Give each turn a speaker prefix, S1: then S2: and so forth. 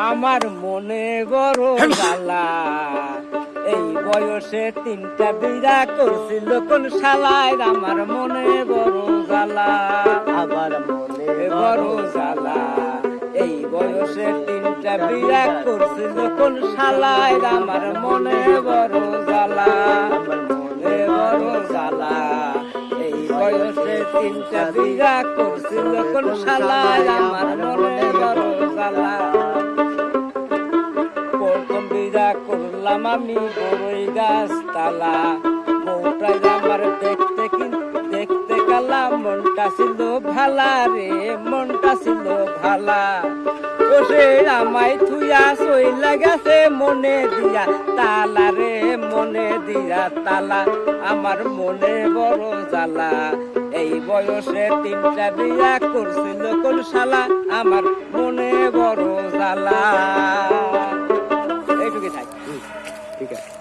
S1: আমার মনে বড় জ্বালা, এই বয়সে 3টা বিয়া করছিল কোন শালায়, আমার মনে বড় জ্বালা,
S2: আমার মনে
S1: বড় জ্বালা, এই বয়সে 3টা বিয়া করছিল কোন শালায়, আমার মনে বড় জ্বালা, আমার মনে বড় জ্বালা, এই বয়সে 3টা বিয়া করছিল কোন শালায়, আমার মনে বড় জ্বালা। প্রথম বিয়া করলাম আমি বড়ই গাছ তালা, বউটাই আমার দেখতে কালা, মনটা ছিল ভালা রে, মনটা ছিল ভালা, বসে আমায় থুয়া সইলা গেছে মনে দিয়া তালা রে, মনে দিয়া তালা, আমার মনে বড় জ্বালা, এই বয়সে 3টা বিয়া করছিল কোন শালা, আমার মনে বড় জ্বালা। এইটুকুই থাক।
S2: ঠিক আছে।